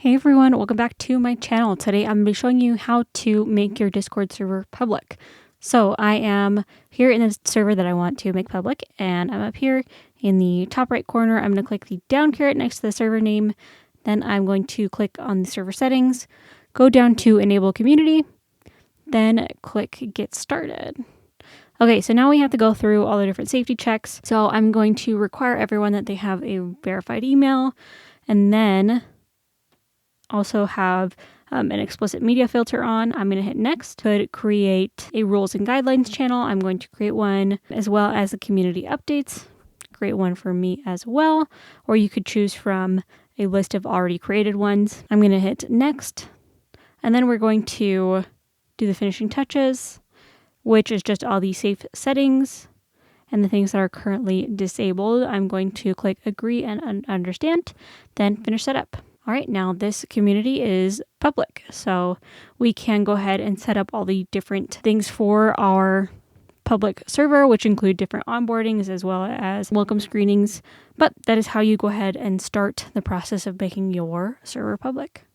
Hey everyone, welcome back to my channel. Today I'm going to be showing you how to make your Discord server public. So I am here in the server that I want to make public, and I'm up here in the top right corner. I'm going to click the down caret next to the server name. Then I'm going to click on the server settings, go down to enable community, then click get started. Okay, so now we have to go through all the different safety checks. So I'm going to require everyone that they have a verified email, and then also have an explicit media filter on. I'm going to hit next to create a rules and guidelines channel. I'm going to create one, as well as the community updates. Create one for me as well, or you could choose from a list of already created ones. I'm going to hit next, and then we're going to do the finishing touches, which is just all the safe settings and the things that are currently disabled. I'm going to click agree and understand, then finish setup. All right, now this community is public, so we can go ahead and set up all the different things for our public server, which include different onboardings as well as welcome screenings. But that is how you go ahead and start the process of making your server public.